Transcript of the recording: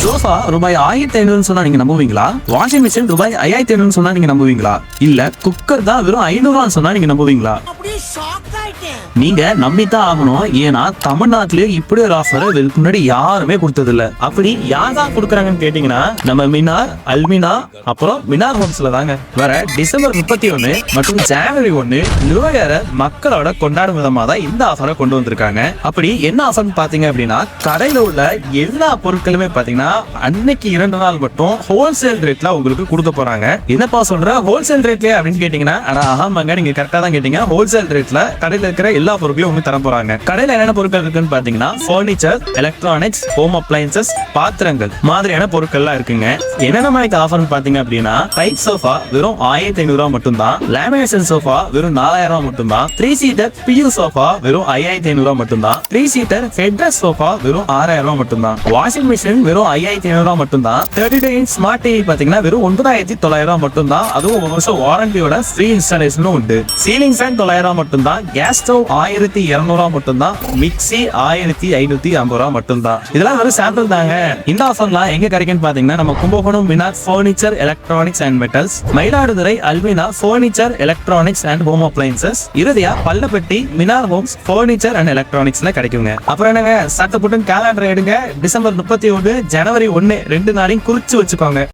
Sofa ரூபாய் 1500 சொன்னா நீங்க நம்புவீங்களா? வாஷிங் மிஷின் ரூபாய் 5500 சொன்னா நீங்க நம்புவீங்களா? இல்ல குக்கர் தான் வெறும் 500 சொன்னா நீங்க நம்புவீங்களா? நீங்க நம்பித்தான் ஆகணும். ஏன்னா தமிழ்நாட்டிலே இப்படி ஒரு ஆஃபர் இதுக்கு முன்னாடி யாருமே கொடுத்தது இல்ல. அப்படி யார் தான் கொடுக்குறாங்கன்னு கேட்டீங்கன்னா நம்ம மினார், அல்மினா, அப்புறம் மினார் ஹோம்ஸ்ல தாங்க. வர டிசம்பர் 31 மற்றும் ஜனவரி 1 நியூ இயரை மக்களோட கொண்டாடும் விதமா தான் இந்த ஆஃபரை கொண்டு வந்திருக்காங்க. அப்படி என்ன ஆஃபர்னு பாத்தீங்க அப்படின்னா, கடையில உள்ள எல்லா பொருட்களுமே பாத்தீங்கன்னா அன்னைக்கு 2 நாள் மட்டும் ஹோல்சேல் ரேட்ல உங்களுக்கு கொடுக்க போறாங்க. என்னப்பா சொல்ற ஹோல்சேல் ரேட்லயே அப்படின்னு கேட்டீங்கன்னா, ஆமாங்க, நீங்க கரெக்டா தான் கேட்டீங்க. ஹோல்சேல் ரேட்ல கடையில இருக்கிற எல்லா பொருட்களையும் உங்களுக்கு தர போறாங்க. கடையில என்னென்ன பொருட்கள் இருக்குன்னு பாத்தீங்கன்னா, பர்னிச்சர், எலக்ட்ரானிக்ஸ், ஹோம் அப்ளையன்சஸ், பாத்திரங்கள் மாதிரியான பொருட்கள்லாம் இருக்குங்க. என்னென்ன மாதிரி ஆஃபர்னு பாத்தீங்க அப்படின்னா, டைட் சோஃபா வெறும் 1500 மட்டும் தான், லேமினேஷன் சோஃபா வெறும் 4000 மட்டும் தான், 3 சீட்டர் பியூ சோஃபா வெறும் 5500 மட்டும் தான், 3 சீட்டர் ஹெட்ரஸ் சோஃபா வெறும் 6000 மட்டும் தான், வாஷிங் மிஷின் வெறும் 5500 மட்டும் தான், 32 இன்ச் ஸ்மார்ட் டிவி பாத்தீங்கன்னா வெறும் 9900 மட்டும் தான். அதுவும் 1 வருஷம் வாரண்டியோட ஃப்ரீ இன்ஸ்டாலேஷனும் உண்டு. சீலிங் ஃபேன் 900 மட்டும் தான், கேஸ் ஸ்டவ் 1200 மட்டும் தான், மிக்ஸி 1550 மட்டும் தான். இதெல்லாம் ஒரு சாம்பிள் தாங்க. இந்த ஆஃபர்லாம் எங்க கிடைக்குன்னு பாத்தீங்கன்னா, நம்ம Kumbakonam Minar furniture, electronics and metals, Mayiladuthurai Alvina furniture, electronics and home appliances, இறுதியா Pallapatti Minar homes furniture and எலக்ட்ரானிக்ஸ்ல கிடைக்குங்க. அப்புறம் என்னங்க, சட்டப்புட்டன் கேலண்டர் எடுங்க. டிசம்பர் 31 ஜனவரி 1 2 நாளையும் குறிச்சு வச்சுக்கோங்க.